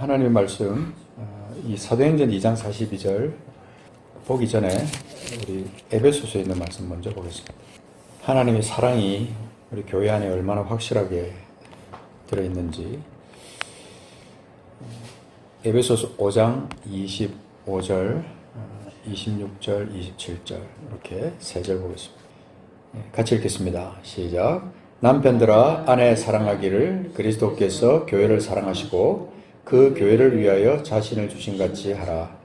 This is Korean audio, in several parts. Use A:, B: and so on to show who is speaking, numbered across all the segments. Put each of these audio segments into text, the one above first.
A: 하나님의 말씀, 이 사도행전 2장 42절 보기 전에 우리 에베소서에 있는 말씀 먼저 보겠습니다. 하나님의 사랑이 우리 교회 안에 얼마나 확실하게 들어있는지, 에베소서 5장 25절, 26절, 27절 이렇게 세 절 보겠습니다. 같이 읽겠습니다. 시작. 남편들아 아내 사랑하기를 그리스도께서 교회를 사랑하시고 그 교회를 위하여 자신을 주신 같이 하라.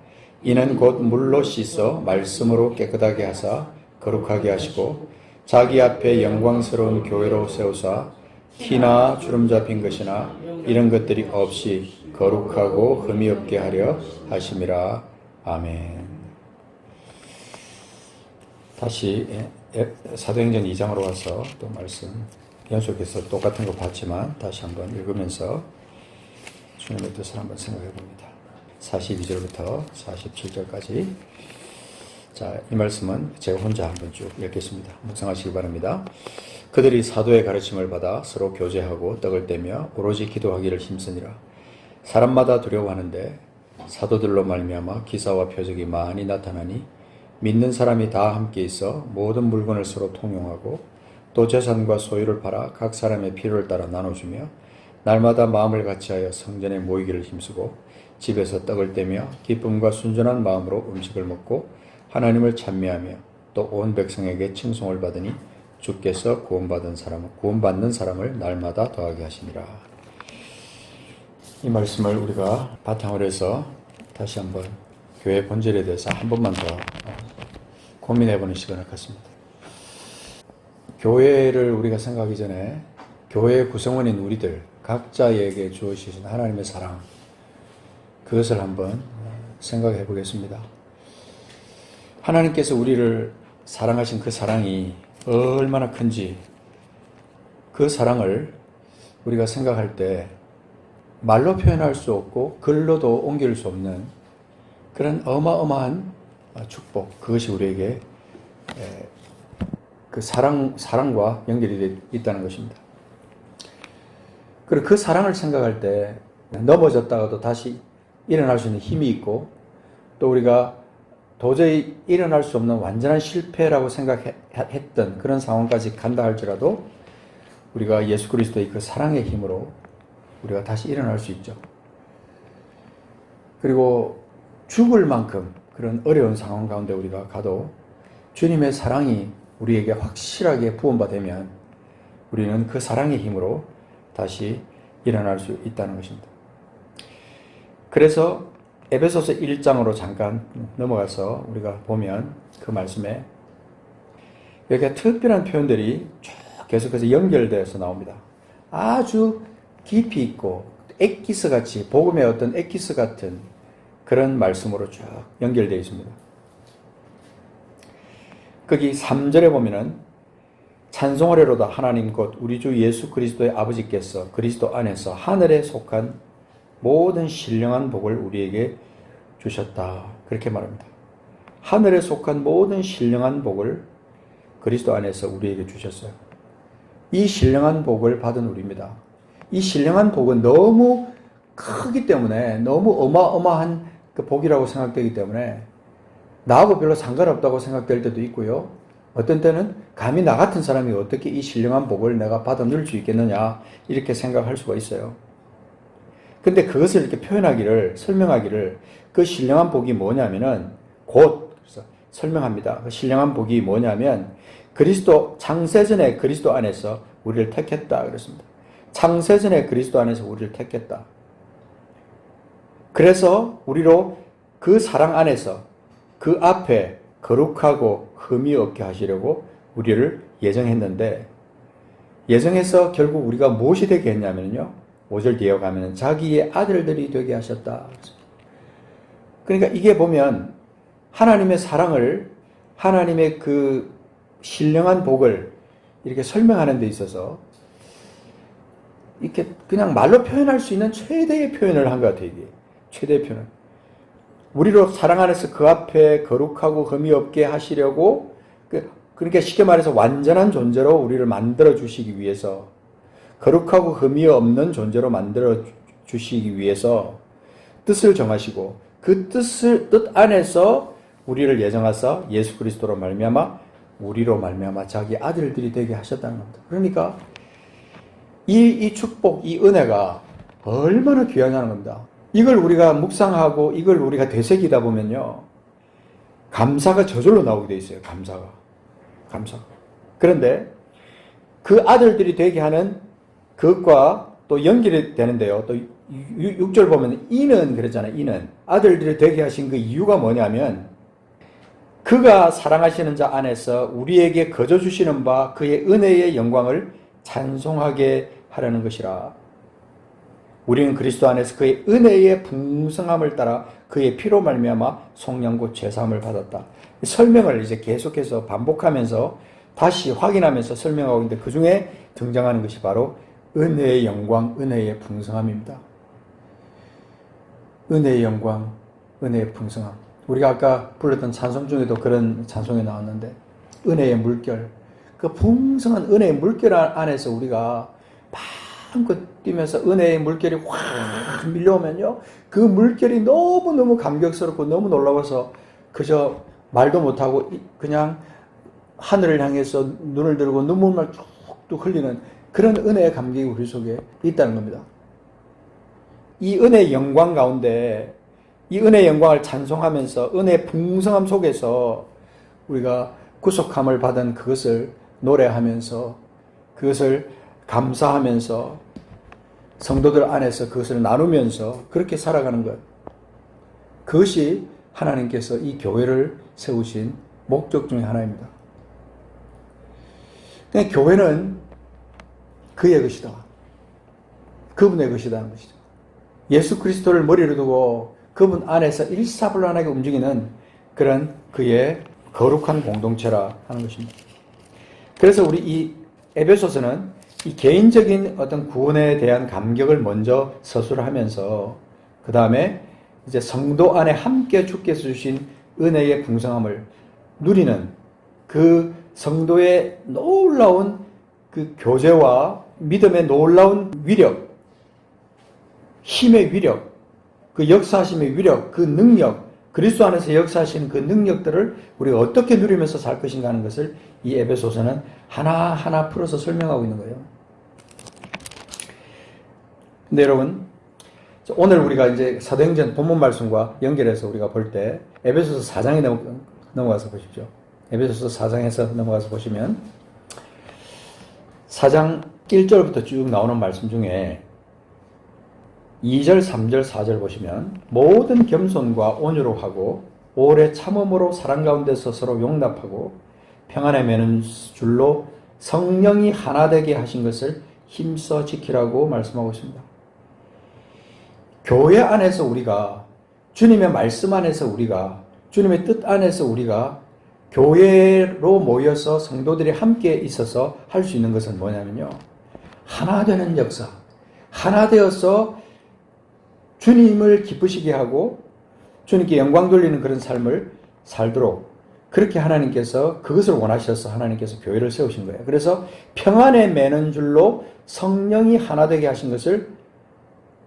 A: 이는 곧 물로 씻어 말씀으로 깨끗하게 하사 거룩하게 하시고 자기 앞에 영광스러운 교회로 세우사 티나 주름 잡힌 것이나 이런 것들이 없이 거룩하고 흠이 없게 하려 하심이라. 아멘. 다시 사도행전 2장으로 와서 또 말씀 연속해서 똑같은 거 봤지만 다시 한번 읽으면서 주님의 뜻을 한번 생각해 봅니다. 42절부터 47절까지. 자, 이 말씀은 제가 혼자 한번 쭉 읽겠습니다. 묵상하시기 바랍니다. 그들이 사도의 가르침을 받아 서로 교제하고 떡을 떼며 오로지 기도하기를 힘쓰니라. 사람마다 두려워하는데 사도들로 말미암아 기사와 표적이 많이 나타나니 믿는 사람이 다 함께 있어 모든 물건을 서로 통용하고 또 재산과 소유를 팔아 각 사람의 필요를 따라 나눠주며 날마다 마음을 같이하여 성전에 모이기를 힘쓰고 집에서 떡을 떼며 기쁨과 순전한 마음으로 음식을 먹고 하나님을 찬미하며 또 온 백성에게 칭송을 받으니 주께서 구원받는 사람을 날마다 더하게 하시니라. 이 말씀을 우리가 바탕으로 해서 다시 한번 교회 본질에 대해서 한 번만 더 고민해보는 시간을 갖습니다. 교회를 우리가 생각하기 전에 교회의 구성원인 우리들 각자에게 주어지신 하나님의 사랑, 그것을 한번 생각해 보겠습니다. 하나님께서 우리를 사랑하신 그 사랑이 얼마나 큰지, 그 사랑을 우리가 생각할 때 말로 표현할 수 없고 글로도 옮길 수 없는 그런 어마어마한 축복, 그것이 우리에게 그 사랑과 연결이 있다는 것입니다. 그리고 그 사랑을 생각할 때 넘어졌다가도 다시 일어날 수 있는 힘이 있고, 또 우리가 도저히 일어날 수 없는 완전한 실패라고 생각했던 그런 상황까지 간다 할지라도 우리가 예수 그리스도의 그 사랑의 힘으로 우리가 다시 일어날 수 있죠. 그리고 죽을 만큼 그런 어려운 상황 가운데 우리가 가도 주님의 사랑이 우리에게 확실하게 부음받으면 우리는 그 사랑의 힘으로 다시 일어날 수 있다는 것입니다. 그래서 에베소서 1장으로 잠깐 넘어가서 우리가 보면 그 말씀에 여기에 특별한 표현들이 쭉 계속해서 연결되어서 나옵니다. 아주 깊이 있고 엑기스 같이, 복음의 어떤 엑기스 같은 그런 말씀으로 쭉 연결되어 있습니다. 거기 3절에 보면은 찬송하리로다 하나님 곧 우리 주 예수 그리스도의 아버지께서 그리스도 안에서 하늘에 속한 모든 신령한 복을 우리에게 주셨다. 그렇게 말합니다. 하늘에 속한 모든 신령한 복을 그리스도 안에서 우리에게 주셨어요. 이 신령한 복을 받은 우리입니다. 이 신령한 복은 너무 크기 때문에, 너무 어마어마한 그 복이라고 생각되기 때문에 나하고 별로 상관없다고 생각될 때도 있고요. 어떤 때는 감히 나 같은 사람이 어떻게 이 신령한 복을 내가 받아 누릴 수 있겠느냐 이렇게 생각할 수가 있어요. 근데 그것을 이렇게 표현하기를, 설명하기를, 그 신령한 복이 뭐냐면은 곧 설명합니다. 그 신령한 복이 뭐냐면 그리스도, 창세전에 그리스도 안에서 우리를 택했다 그랬습니다. 창세전에 그리스도 안에서 우리를 택했다. 그래서 우리로 그 사랑 안에서 그 앞에 거룩하고 흠이 없게 하시려고 우리를 예정했는데, 예정해서 결국 우리가 무엇이 되게 했냐면요, 5절 뒤에 가면 자기의 아들들이 되게 하셨다. 그러니까 이게 보면 하나님의 사랑을, 하나님의 그 신령한 복을 이렇게 설명하는 데 있어서 이렇게 그냥 말로 표현할 수 있는 최대의 표현을 한 것 같아요. 이게 최대의 표현. 우리로 사랑 안에서 그 앞에 거룩하고 흠이 없게 하시려고, 그러니까 쉽게 말해서 완전한 존재로 우리를 만들어 주시기 위해서, 거룩하고 흠이 없는 존재로 만들어 주시기 위해서 뜻을 정하시고 그 뜻 안에서 우리를 예정하사 예수 그리스도로 말미암아 우리로 말미암아 자기 아들들이 되게 하셨다는 겁니다. 그러니까 이 축복, 이 은혜가 얼마나 귀하냐는 겁니다. 이걸 우리가 묵상하고 이걸 우리가 되새기다 보면요, 감사가 저절로 나오게 돼 있어요. 감사가. 그런데 그 아들들이 되게 하는 그것과 또 연결이 되는데요. 또 6절 보면 이는 그랬잖아요. 이는 아들들이 되게 하신 그 이유가 뭐냐면 그가 사랑하시는 자 안에서 우리에게 거저 주시는 바 그의 은혜의 영광을 찬송하게 하려는 것이라. 우리는 그리스도 안에서 그의 은혜의 풍성함을 따라 그의 피로 말미암아 속량고 죄사함을 받았다. 설명을 이제 계속해서 반복하면서 다시 확인하면서 설명하고 있는데 그 중에 등장하는 것이 바로 은혜의 영광, 은혜의 풍성함입니다. 은혜의 영광, 은혜의 풍성함. 우리가 아까 불렀던 찬송 중에도 그런 찬송이 나왔는데 은혜의 물결, 그 풍성한 은혜의 물결 안에서 우리가 마음껏 뛰면서 은혜의 물결이 확 밀려오면요, 그 물결이 너무너무 감격스럽고 너무 놀라워서 그저 말도 못하고 그냥 하늘을 향해서 눈을 들고 눈물만 뚝뚝 흘리는 그런 은혜의 감격이 우리 속에 있다는 겁니다. 이 은혜의 영광 가운데 이 은혜의 영광을 찬송하면서 은혜의 풍성함 속에서 우리가 구속함을 받은 그것을 노래하면서 그것을 감사하면서 성도들 안에서 그것을 나누면서 그렇게 살아가는 것, 그것이 하나님께서 이 교회를 세우신 목적 중에 하나입니다. 그냥 교회는 그의 것이다. 그분의 것이다는 것이죠. 예수 그리스도를 머리로 두고 그분 안에서 일사불란하게 움직이는 그런 그의 거룩한 공동체라 하는 것입니다. 그래서 우리 이 에베소서는 이 개인적인 어떤 구원에 대한 감격을 먼저 서술을 하면서 그 다음에 이제 성도 안에 함께 주께서 주신 은혜의 풍성함을 누리는 그 성도의 놀라운 그 교제와 믿음의 놀라운 위력, 힘의 위력, 그 역사하심의 위력, 그 능력, 그리스도 안에서 역사하시는 그 능력들을 우리가 어떻게 누리면서 살 것인가 하는 것을 이 에베소서는 하나하나 풀어서 설명하고 있는 거예요. 근데 여러분, 오늘 우리가 이제 사도행전 본문 말씀과 연결해서 우리가 볼 때 에베소서 4장에 넘어가서 보십시오. 에베소서 4장에서 넘어가서 보시면 4장 1절부터 쭉 나오는 말씀 중에 2절, 3절, 4절 보시면 모든 겸손과 온유로 하고 오래 참음으로 사랑 가운데서 서로 용납하고 평안에 매는 줄로 성령이 하나 되게 하신 것을 힘써 지키라고 말씀하고 있습니다. 교회 안에서 우리가 주님의 말씀 안에서 우리가 주님의 뜻 안에서 우리가 교회로 모여서 성도들이 함께 있어서 할 수 있는 것은 뭐냐면요, 하나 되는 역사, 하나 되어서 주님을 기쁘시게 하고 주님께 영광 돌리는 그런 삶을 살도록 그렇게 하나님께서 그것을 원하셔서 하나님께서 교회를 세우신 거예요. 그래서 평안에 매는 줄로 성령이 하나 되게 하신 것을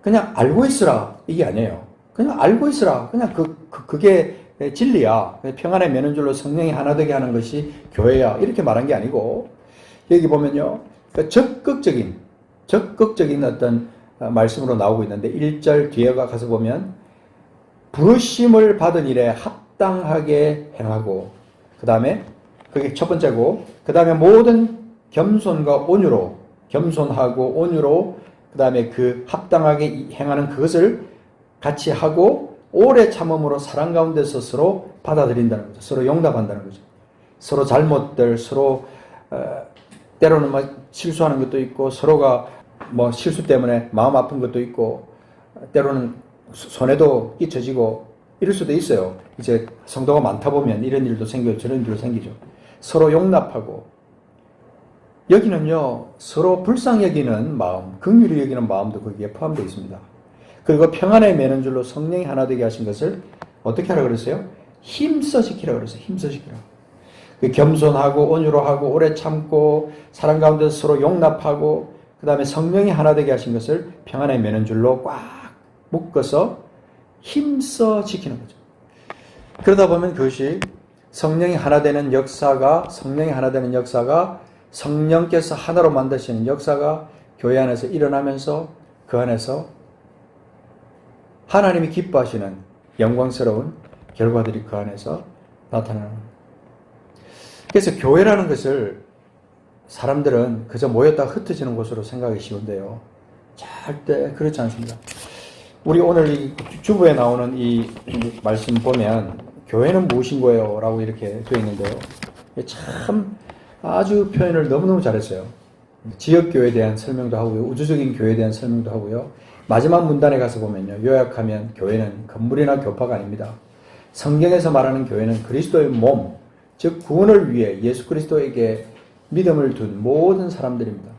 A: 그냥 알고 있으라 이게 아니에요. 그냥 알고 있으라. 그냥 그게 진리야. 평안에 매는 줄로 성령이 하나 되게 하는 것이 교회야. 이렇게 말한 게 아니고 여기 보면요, 적극적인 어떤 말씀으로 나오고 있는데 1절 뒤에가 가서 보면 부르심을 받은 일에 합당하게 행하고, 그 다음에 그게 첫 번째고, 그 다음에 모든 겸손과 온유로, 겸손하고 온유로, 그 다음에 그 합당하게 행하는 그것을 같이 하고 오래 참음으로 사랑 가운데서 서로 받아들인다는 거죠. 서로 용납한다는 거죠. 서로 잘못들, 서로 때로는 실수하는 것도 있고, 서로가 실수 때문에 마음 아픈 것도 있고, 때로는 손해도 끼쳐지고 이럴 수도 있어요. 이제 성도가 많다 보면 이런 일도 생기고 저런 일도 생기죠. 서로 용납하고, 여기는요, 서로 불쌍히 여기는 마음, 긍휼히 여기는 마음도 거기에 포함되어 있습니다. 그리고 평안에 매는 줄로 성령이 하나 되게 하신 것을 어떻게 하라고 그랬어요? 힘써 지키라고 그랬어요. 힘써 지키라. 겸손하고 온유로 하고 오래 참고 사랑 가운데서 서로 용납하고, 그 다음에 성령이 하나 되게 하신 것을 평안에 매는 줄로 꽉 묶어서 힘써 지키는 거죠. 그러다 보면 그것이 성령이 하나 되는 역사가 성령께서 하나로 만드시는 역사가 교회 안에서 일어나면서 그 안에서 하나님이 기뻐하시는 영광스러운 결과들이 그 안에서 나타나는 겁니다. 그래서 교회라는 것을 사람들은 그저 모였다 흩어지는 곳으로 생각하기 쉬운데요. 절대 그렇지 않습니다. 우리 오늘 이 주부에 나오는 이 말씀 보면 교회는 무엇인 거예요? 라고 이렇게 되어 있는데요. 참 아주 표현을 너무너무 잘했어요. 지역교회에 대한 설명도 하고요. 우주적인 교회에 대한 설명도 하고요. 마지막 문단에 가서 보면요. 요약하면 교회는 건물이나 교파가 아닙니다. 성경에서 말하는 교회는 그리스도의 몸, 즉 구원을 위해 예수 그리스도에게 믿음을 둔 모든 사람들입니다.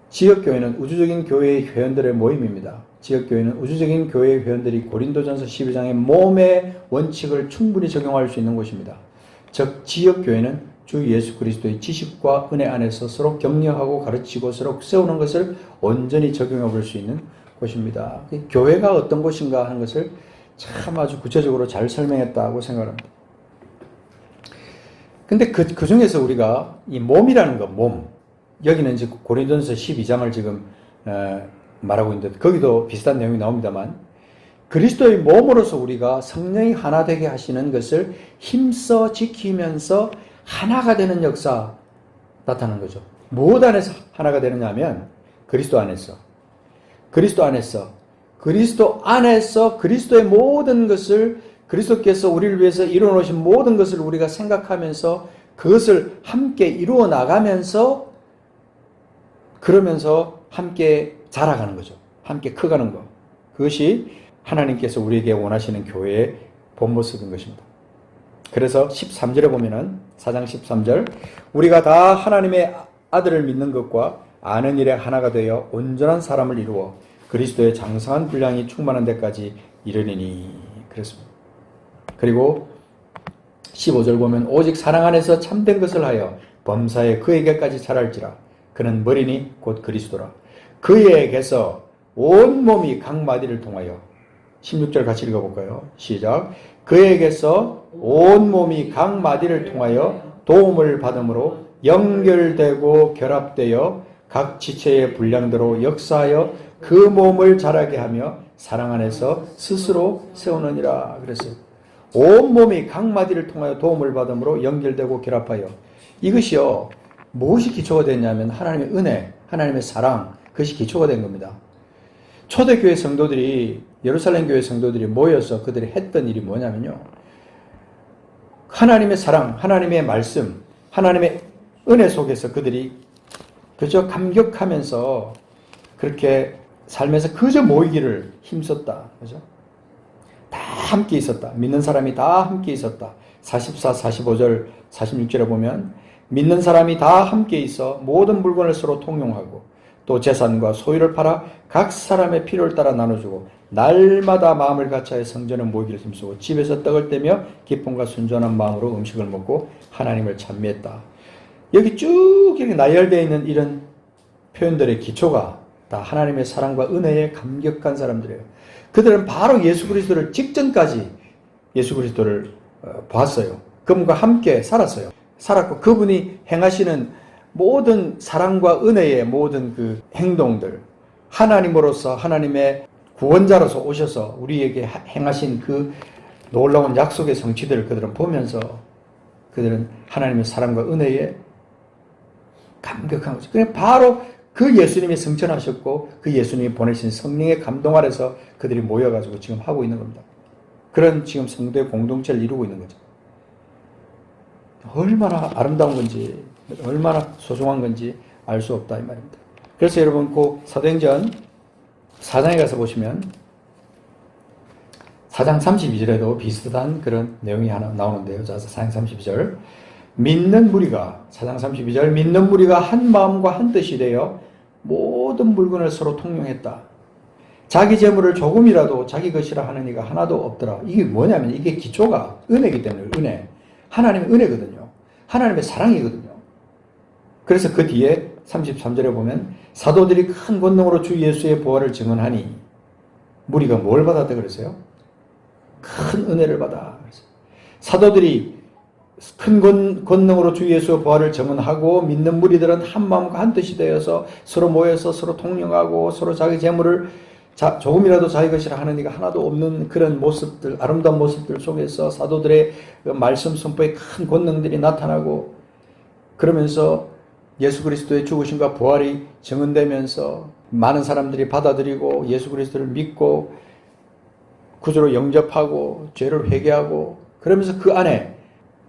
A: 지역교회는 우주적인 교회의 회원들의 모임입니다. 지역교회는 우주적인 교회의 회원들이 고린도전서 12장의 몸의 원칙을 충분히 적용할 수 있는 곳입니다. 즉 지역교회는 주 예수 그리스도의 지식과 은혜 안에서 서로 격려하고 가르치고 서로 세우는 것을 온전히 적용해 볼 수 있는 곳입니다. 교회가 어떤 곳인가 하는 것을 참 아주 구체적으로 잘 설명했다고 생각합니다. 근데 그 중에서 우리가 이 몸이라는 것, 몸. 여기는 이제 고린도전서 12장을 지금 말하고 있는데 거기도 비슷한 내용이 나옵니다만 그리스도의 몸으로서 우리가 성령이 하나 되게 하시는 것을 힘써 지키면서 하나가 되는 역사 나타나는 거죠. 무엇 안에서 하나가 되느냐 하면 그리스도 안에서 그리스도의 모든 것을 그리스도께서 우리를 위해서 이루어 놓으신 모든 것을 우리가 생각하면서 그것을 함께 이루어 나가면서 그러면서 함께 자라가는 거죠. 함께 커가는 것. 그것이 하나님께서 우리에게 원하시는 교회의 본 모습인 것입니다. 그래서 13절에 보면은 4장 13절 우리가 다 하나님의 아들을 믿는 것과 아는 일에 하나가 되어 온전한 사람을 이루어 그리스도의 장성한 분량이 충만한 데까지 이르리니 그랬습니다. 그리고 15절 보면 오직 사랑 안에서 참된 것을 하여 범사에 그에게까지 자랄지라 그는 머리니 곧 그리스도라 그에게서 온 몸이 각 마디를 통하여 16절 같이 읽어볼까요? 시작. 그에게서 온 몸이 각 마디를 통하여 도움을 받음으로 연결되고 결합되어 각 지체의 분량대로 역사하여 그 몸을 자라게 하며 사랑 안에서 스스로 세우느니라 그랬어요. 온 몸이 각 마디를 통하여 도움을 받음으로 연결되고 결합하여 이것이요 무엇이 기초가 됐냐면 하나님의 은혜, 하나님의 사랑 그것이 기초가 된 겁니다. 초대교회 성도들이 예루살렘 교회 성도들이 모여서 그들이 했던 일이 뭐냐면요. 하나님의 사랑, 하나님의 말씀, 하나님의 은혜 속에서 그들이 그저 감격하면서 그렇게 삶에서 그저 모이기를 힘썼다. 그죠? 다 함께 있었다. 믿는 사람이 다 함께 있었다. 44, 45절, 46절에 보면 믿는 사람이 다 함께 있어 모든 물건을 서로 통용하고 또 재산과 소유를 팔아 각 사람의 필요를 따라 나눠주고 날마다 마음을 같이하여 성전에 모이기를 힘쓰고 집에서 떡을 떼며 기쁨과 순전한 마음으로 음식을 먹고 하나님을 찬미했다. 여기 쭉 이렇게 나열되어 있는 이런 표현들의 기초가 다 하나님의 사랑과 은혜에 감격한 사람들이에요. 그들은 바로 예수 그리스도를 직전까지 예수 그리스도를 봤어요. 그분과 함께 살았어요. 살았고 그분이 행하시는 모든 사랑과 은혜의 모든 그 행동들, 하나님으로서 하나님의 구원자로서 오셔서 우리에게 행하신 그 놀라운 약속의 성취들을 그들은 보면서 그들은 하나님의 사랑과 은혜에 감격한 거죠. 그냥 바로 그 예수님이 성천하셨고 그 예수님이 보내신 성령의 감동 아래서 그들이 모여가지고 지금 하고 있는 겁니다. 그런 지금 성도의 공동체를 이루고 있는 거죠. 얼마나 아름다운 건지 얼마나 소중한 건지 알 수 없다 이 말입니다. 그래서 여러분 그 사도행전 4장에 가서 보시면 4장 32절에도 비슷한 그런 내용이 하나 나오는데요. 자, 4장 32절 믿는 무리가 4장 32절 믿는 무리가 한 마음과 한 뜻이 되어 모든 물건을 서로 통용했다. 자기 재물을 조금이라도 자기 것이라 하는 이가 하나도 없더라. 이게 뭐냐면 이게 기초가 은혜이기 때문에 은혜. 하나님의 은혜거든요. 하나님의 사랑이거든요. 그래서 그 뒤에 33절에 보면 사도들이 큰 권능으로 주 예수의 부활을 증언하니 무리가 뭘 받았다 그랬어요? 큰 은혜를 받아. 사도들이 큰 권능으로 주 예수의 부활을 증언하고 믿는 무리들은 한 마음과 한 뜻이 되어서 서로 모여서 서로 통용하고 서로 자기 재물을 조금이라도 자기 것이라 하는 이가 하나도 없는 그런 모습들, 아름다운 모습들 속에서 사도들의 그 말씀 선포의 큰 권능들이 나타나고, 그러면서 예수 그리스도의 죽으심과 부활이 증언되면서 많은 사람들이 받아들이고 예수 그리스도를 믿고 구주로 영접하고 죄를 회개하고, 그러면서 그 안에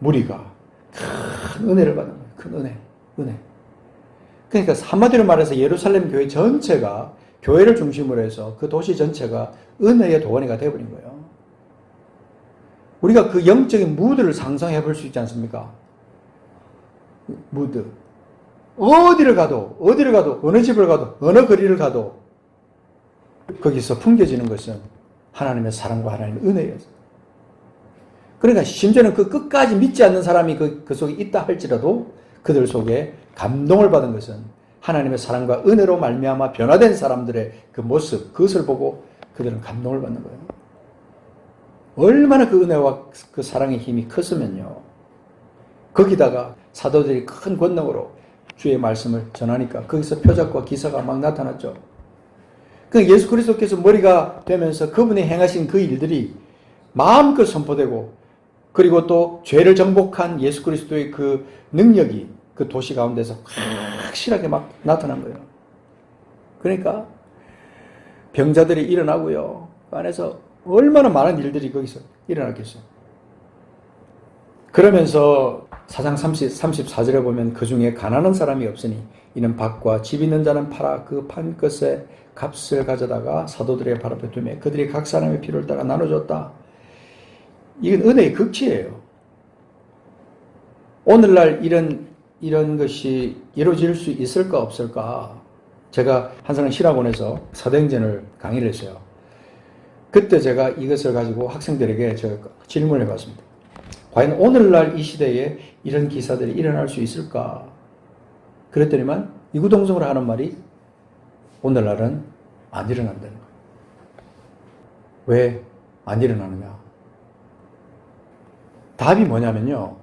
A: 무리가 큰 은혜를 받는 거예요. 큰 은혜. 그러니까 한마디로 말해서 예루살렘 교회 전체가, 교회를 중심으로 해서 그 도시 전체가 은혜의 도가니가 되어버린 거예요. 우리가 그 영적인 무드를 상상해 볼 수 있지 않습니까? 무드. 어디를 가도, 어느 집을 가도, 어느 거리를 가도 거기서 풍겨지는 것은 하나님의 사랑과 하나님의 은혜예요. 그러니까 심지어는 그 끝까지 믿지 않는 사람이 그 속에 있다 할지라도 그들 속에 감동을 받은 것은 하나님의 사랑과 은혜로 말미암아 변화된 사람들의 그 모습, 그것을 보고 그들은 감동을 받는 거예요. 얼마나 그 은혜와 그 사랑의 힘이 컸으면요. 거기다가 사도들이 큰 권능으로 주의 말씀을 전하니까 거기서 표적과 기사가 막 나타났죠. 그 예수 그리스도께서 머리가 되면서 그분이 행하신 그 일들이 마음껏 선포되고, 그리고 또 죄를 정복한 예수 그리스도의 그 능력이 그 도시 가운데서 확실하게 막 나타난 거예요. 그러니까 병자들이 일어나고요. 그 안에서 얼마나 많은 일들이 거기서 일어났겠어요. 그러면서 사장 34절에 보면 그 중에 가난한 사람이 없으니 이는 밭과 집 있는 자는 팔아 그 판 것의 값을 가져다가 사도들의 발 앞에 두매 그들이 각 사람의 필요를 따라 나눠줬다. 이건 은혜의 극치예요. 오늘날 이런 것이 이루어질 수 있을까 없을까? 제가 한사랑 신학원에서 사도행전을 강의를 했어요. 그때 제가 이것을 가지고 학생들에게 제가 질문을 해봤습니다. 과연 오늘날 이 시대에 이런 기사들이 일어날 수 있을까? 그랬더니만 이구동성으로 하는 말이 오늘날은 안 일어난다는 거예요. 왜 안 일어나느냐? 답이 뭐냐면요.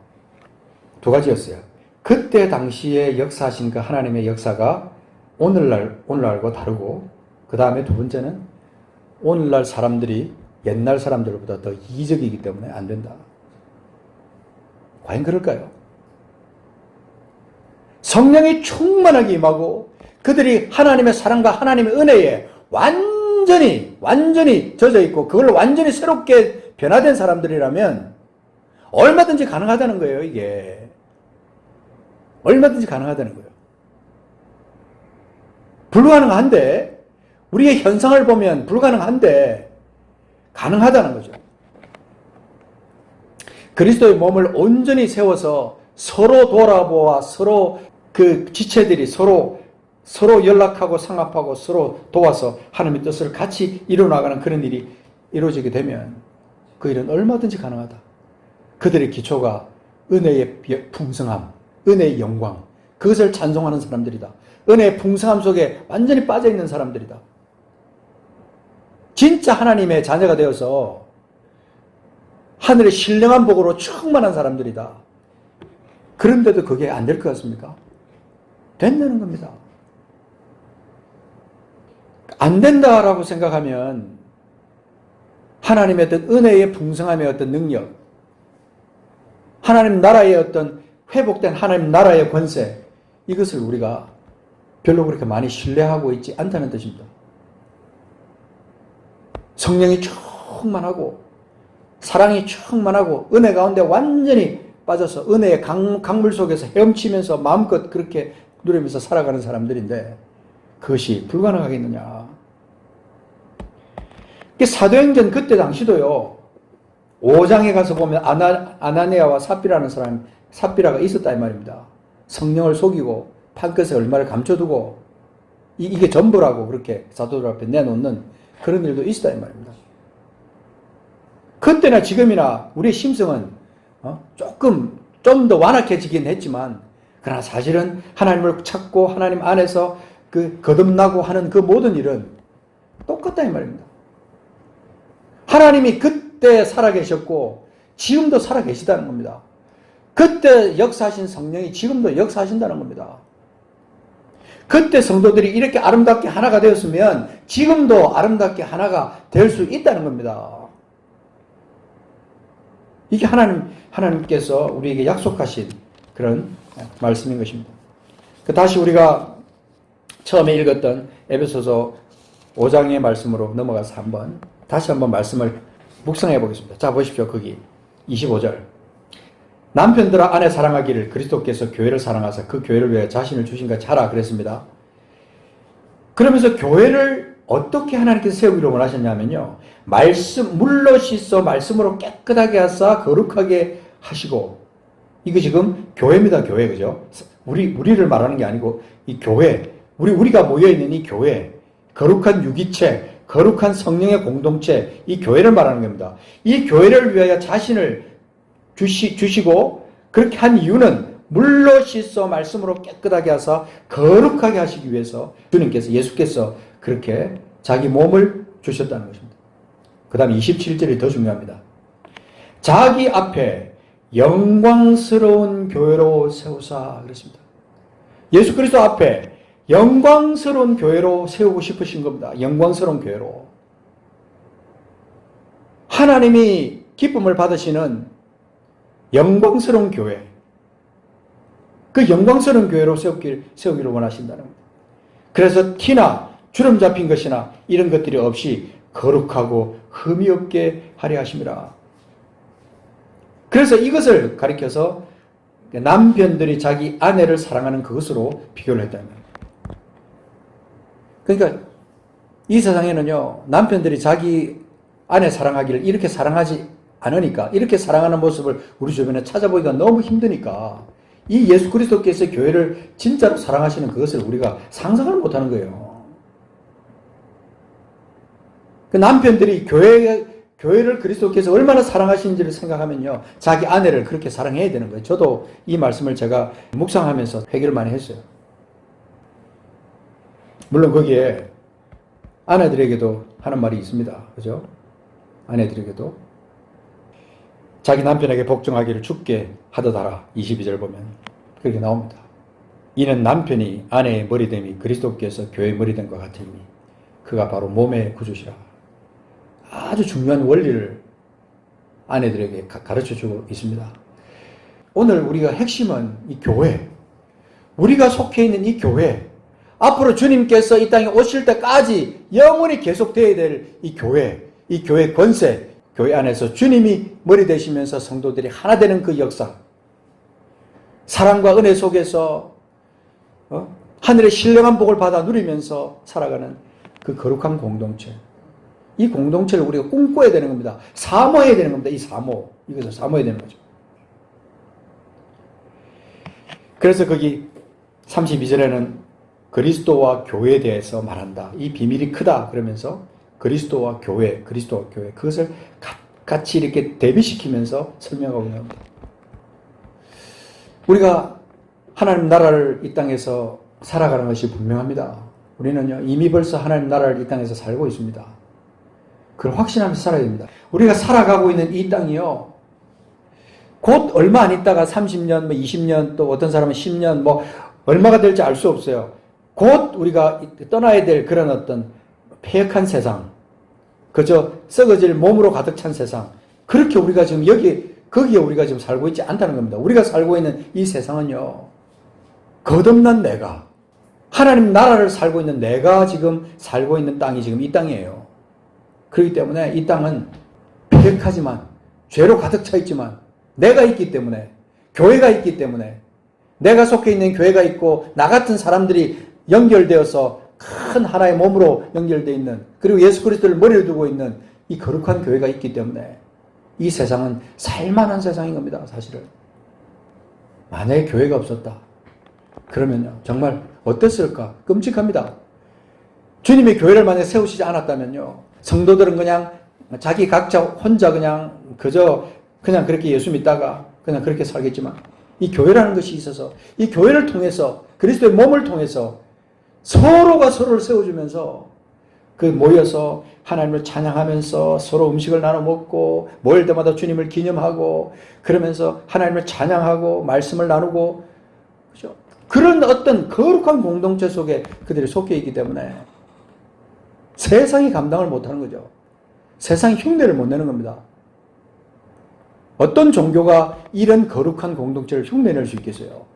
A: 두 가지였어요. 그때 당시에 역사하신 그 하나님의 역사가 오늘날과 다르고, 그 다음에 두 번째는 오늘날 사람들이 옛날 사람들보다 더 이기적이기 때문에 안 된다. 과연 그럴까요? 성령이 충만하게 임하고 그들이 하나님의 사랑과 하나님의 은혜에 완전히 젖어 있고 그걸로 완전히 새롭게 변화된 사람들이라면 얼마든지 가능하다는 거예요. 이게 얼마든지 가능하다는 거예요. 불가능한데, 우리의 현상을 보면 불가능한데 가능하다는 거죠. 그리스도의 몸을 온전히 세워서 서로 돌아보아 서로 그 지체들이 서로 연락하고 상합하고 서로 도와서 하나님의 뜻을 같이 이루어나가는 그런 일이 이루어지게 되면 그 일은 얼마든지 가능하다. 그들의 기초가 은혜의 풍성함, 은혜의 영광, 그것을 찬송하는 사람들이다. 은혜의 풍성함 속에 완전히 빠져있는 사람들이다. 진짜 하나님의 자녀가 되어서 하늘의 신령한 복으로 충만한 사람들이다. 그런데도 그게 안 될 것 같습니까? 된다는 겁니다. 안 된다라고 생각하면 하나님의 어떤 은혜의 풍성함의 어떤 능력, 하나님 나라의 어떤 회복된 하나님 나라의 권세, 이것을 우리가 별로 그렇게 많이 신뢰하고 있지 않다는 뜻입니다. 성령이 충만하고 사랑이 충만하고 은혜 가운데 완전히 빠져서 은혜의 강물 속에서 헤엄치면서 마음껏 그렇게 누리면서 살아가는 사람들인데 그것이 불가능하겠느냐. 사도행전 그때 당시도요, 5장에 가서 보면 아나니아와 삽비라는 사람, 삽비라가 있었다 이 말입니다. 성령을 속이고 판끝에 얼마를 감춰두고 이게 전부라고 그렇게 사도들 앞에 내놓는 그런 일도 있었다 이 말입니다. 그때나 지금이나 우리의 심성은 조금 좀 더 완악해지긴 했지만, 그러나 사실은 하나님을 찾고 하나님 안에서 그 거듭나고 하는 그 모든 일은 똑같다 이 말입니다. 하나님이 그때 살아계셨고 지금도 살아계시다는 겁니다. 그때 역사하신 성령이 지금도 역사하신다는 겁니다. 그때 성도들이 이렇게 아름답게 하나가 되었으면 지금도 아름답게 하나가 될 수 있다는 겁니다. 이게 하나님께서 우리에게 약속하신 그런 말씀인 것입니다. 다시 우리가 처음에 읽었던 에베소서 5장의 말씀으로 넘어가서 다시 한번 말씀을 묵상해 보겠습니다. 자, 보십시오. 거기 25절. 남편들아 아내 사랑하기를 그리스도께서 교회를 사랑하사 그 교회를 위해 자신을 주신 같이 하라 그랬습니다. 그러면서 교회를 어떻게 하나님께서 세우기를 원하셨냐면요. 물로 씻어 말씀으로 깨끗하게 하사 거룩하게 하시고, 이거 지금 교회입니다. 교회, 그죠? 우리를 말하는 게 아니고 이 교회, 우리가 모여있는 이 교회, 거룩한 유기체, 거룩한 성령의 공동체, 이 교회를 말하는 겁니다. 이 교회를 위하여 자신을 주시고 그렇게 한 이유는 물로 씻어 말씀으로 깨끗하게 하사 거룩하게 하시기 위해서 예수께서 그렇게 자기 몸을 주셨다는 것입니다. 그 다음 27절이 더 중요합니다. 자기 앞에 영광스러운 교회로 세우사 그랬습니다. 예수 그리스도 앞에 영광스러운 교회로 세우고 싶으신 겁니다. 영광스러운 교회로. 하나님이 기쁨을 받으시는 영광스러운 교회. 그 영광스러운 교회로 세우기를 원하신다는 겁니다. 그래서 티나 주름 잡힌 것이나 이런 것들이 없이 거룩하고 흠이 없게 하려 하심이라. 그래서 이것을 가리켜서 남편들이 자기 아내를 사랑하는 그것으로 비교를 했다는 겁니다. 그러니까 이 세상에는요, 남편들이 자기 아내 사랑하기를 이렇게 사랑하지 않으니까, 이렇게 사랑하는 모습을 우리 주변에 찾아보기가 너무 힘드니까 이 예수 그리스도께서 교회를 진짜로 사랑하시는 그것을 우리가 상상을 못하는 거예요. 그 남편들이 교회를 그리스도께서 얼마나 사랑하시는지를 생각하면요, 자기 아내를 그렇게 사랑해야 되는 거예요. 저도 이 말씀을 제가 묵상하면서 회개를 많이 했어요. 물론 거기에 아내들에게도 하는 말이 있습니다. 그죠? 아내들에게도 자기 남편에게 복종하기를 죽게 하듯하라. 22절 보면 그렇게 나옵니다. 이는 남편이 아내의 머리됨이 그리스도께서 교회의 머리된 것 같으니 그가 바로 몸의 구주시라. 아주 중요한 원리를 아내들에게 가르쳐주고 있습니다. 오늘 우리가 핵심은 이 교회, 우리가 속해 있는 이 교회, 앞으로 주님께서 이 땅에 오실 때까지 영원히 계속되어야 될 이 교회 권세, 교회 안에서 주님이 머리 되시면서 성도들이 하나 되는 그 역사, 사랑과 은혜 속에서 하늘의 신령한 복을 받아 누리면서 살아가는 그 거룩한 공동체, 이 공동체를 우리가 꿈꿔야 되는 겁니다. 사모해야 되는 겁니다. 이 사모, 이것을 사모해야 되는 거죠. 그래서 거기 32절에는 그리스도와 교회에 대해서 말한다. 이 비밀이 크다. 그러면서 그리스도와 교회, 그것을 같이 이렇게 대비시키면서 설명하고 있는 겁니다. 우리가 하나님 나라를 이 땅에서 살아가는 것이 분명합니다. 우리는요, 이미 벌써 하나님 나라를 이 땅에서 살고 있습니다. 그걸 확신하면서 살아야 됩니다. 우리가 살아가고 있는 이 땅이요, 곧 얼마 안 있다가 30년, 20년, 또 어떤 사람은 10년, 얼마가 될지 알 수 없어요. 곧 우리가 떠나야 될 그런 어떤 폐역한 세상, 그저 썩어질 몸으로 가득 찬 세상, 그렇게 우리가 지금 거기에 우리가 지금 살고 있지 않다는 겁니다. 우리가 살고 있는 이 세상은요, 거듭난 내가, 하나님 나라를 살고 있는 내가 지금 살고 있는 땅이 지금 이 땅이에요. 그렇기 때문에 이 땅은 폐역하지만, 죄로 가득 차 있지만, 내가 있기 때문에, 교회가 있기 때문에, 내가 속해 있는 교회가 있고 나 같은 사람들이 연결되어서 큰 하나의 몸으로 연결되어 있는, 그리고 예수 그리스도를 머리를 두고 있는 이 거룩한 교회가 있기 때문에 이 세상은 살만한 세상인 겁니다. 사실은 만약에 교회가 없었다 그러면요, 정말 어땠을까? 끔찍합니다. 주님의 교회를 만약에 세우시지 않았다면요, 성도들은 그냥 자기 각자 혼자 그냥 그렇게 예수 믿다가 그냥 그렇게 살겠지만, 이 교회라는 것이 있어서 이 교회를 통해서 그리스도의 몸을 통해서 서로가 서로를 세워주면서 그 모여서 하나님을 찬양하면서 서로 음식을 나눠 먹고 모일 때마다 주님을 기념하고 그러면서 하나님을 찬양하고 말씀을 나누고 그죠? 그런 어떤 거룩한 공동체 속에 그들이 속해 있기 때문에 세상이 감당을 못하는 거죠. 세상이 흉내를 못 내는 겁니다. 어떤 종교가 이런 거룩한 공동체를 흉내낼 수 있겠어요?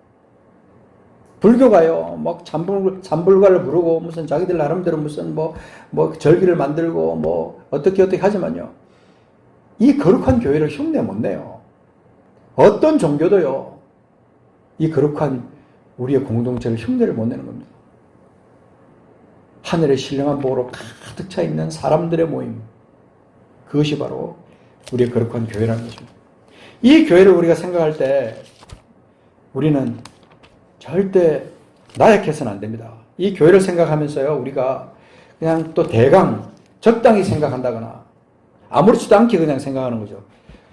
A: 불교가요, 막 잠불가를 부르고 무슨 자기들 나름대로 무슨 뭐 절기를 만들고 뭐 어떻게 하지만요. 이 거룩한 교회를 흉내 못 내요. 어떤 종교도요, 이 거룩한 우리의 공동체를 흉내를 못 내는 겁니다. 하늘의 신령한 복으로 가득 차 있는 사람들의 모임. 그것이 바로 우리의 거룩한 교회라는 것입니다. 이 교회를 우리가 생각할 때 우리는 절대 나약해서는 안 됩니다. 이 교회를 생각하면서요, 우리가 그냥 또 대강 적당히 생각한다거나 아무렇지도 않게 그냥 생각하는 거죠.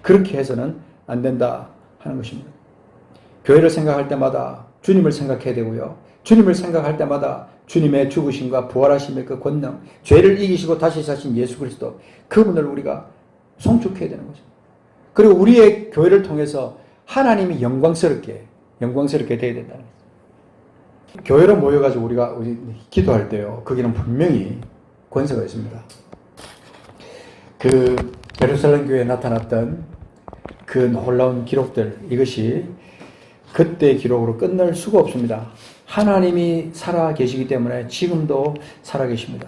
A: 그렇게 해서는 안 된다 하는 것입니다. 교회를 생각할 때마다 주님을 생각해야 되고요. 주님을 생각할 때마다 주님의 죽으심과 부활하심의 그 권능, 죄를 이기시고 다시 사신 예수 그리스도, 그분을 우리가 송축해야 되는 거죠. 그리고 우리의 교회를 통해서 하나님이 영광스럽게 되어야 된다는 거죠. 교회로 모여가지고 우리가 기도할 때요, 거기는 분명히 권세가 있습니다. 그 예루살렘 교회에 나타났던 그 놀라운 기록들, 이것이 그때의 기록으로 끝날 수가 없습니다. 하나님이 살아 계시기 때문에 지금도 살아 계십니다.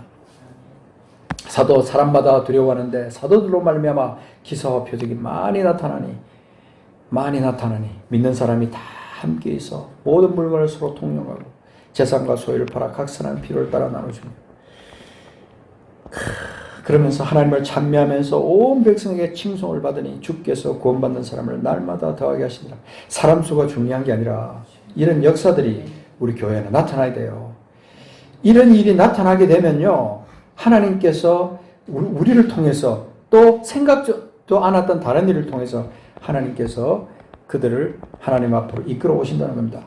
A: 사도 사람마다 두려워하는데 사도들로 말미암아 기사와 표적이 많이 나타나니 믿는 사람이 다 함께 있어 모든 물건을 서로 통용하고 재산과 소유를 팔아 각 선한 필요를 따라 나눠줍니다. 그러면서 하나님을 찬미하면서 온 백성에게 칭송을 받으니 주께서 구원받는 사람을 날마다 더하게 하시니라. 사람 수가 중요한 게 아니라 이런 역사들이 우리 교회에는 나타나야 돼요. 이런 일이 나타나게 되면요, 하나님께서 우리를 통해서 또 생각도 않았던 다른 일을 통해서 하나님께서 그들을 하나님 앞으로 이끌어 오신다는 겁니다.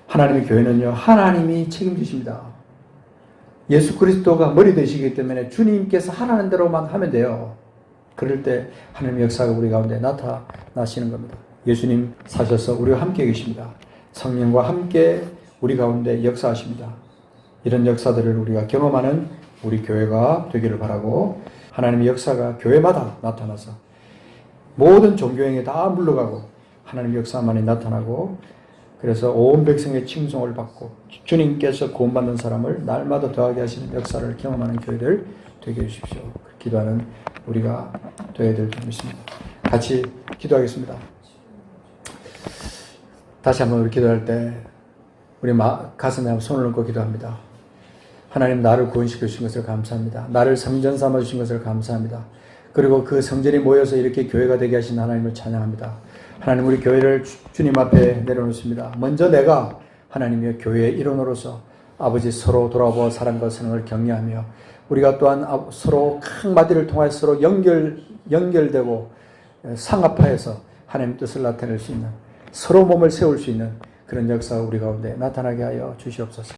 A: 하나님의 교회는요, 하나님이 책임지십니다. 예수 그리스도가 머리 되시기 때문에 주님께서 하라는 대로만 하면 돼요. 그럴 때 하나님의 역사가 우리 가운데 나타나시는 겁니다. 예수님 사셔서 우리와 함께 계십니다. 성령과 함께 우리 가운데 역사하십니다. 이런 역사들을 우리가 경험하는 우리 교회가 되기를 바라고, 하나님의 역사가 교회마다 나타나서 모든 종교행에 다 물러가고 하나님의 역사만이 나타나고, 그래서 온 백성의 칭송을 받고 주님께서 구원받는 사람을 날마다 더하게 하시는 역사를 경험하는 교회들 되게 해주십시오. 기도하는 우리가 되어야 될 줄 믿습니다. 같이 기도하겠습니다. 다시 한번 우리 기도할 때 우리 가슴에 손을 얹고 기도합니다. 하나님, 나를 구원시켜 주신 것을 감사합니다. 나를 성전 삼아 주신 것을 감사합니다. 그리고 그 성전이 모여서 이렇게 교회가 되게 하신 하나님을 찬양합니다. 하나님, 우리 교회를 주님 앞에 내려놓습니다. 먼저 내가 하나님의 교회의 일원으로서 아버지 서로 돌아보아 사랑과 선을 격려하며 우리가 또한 서로 각 마디를 통하여 서로 연결되고 상합하여서 하나님 뜻을 나타낼 수 있는, 서로 몸을 세울 수 있는 그런 역사가 우리 가운데 나타나게 하여 주시옵소서.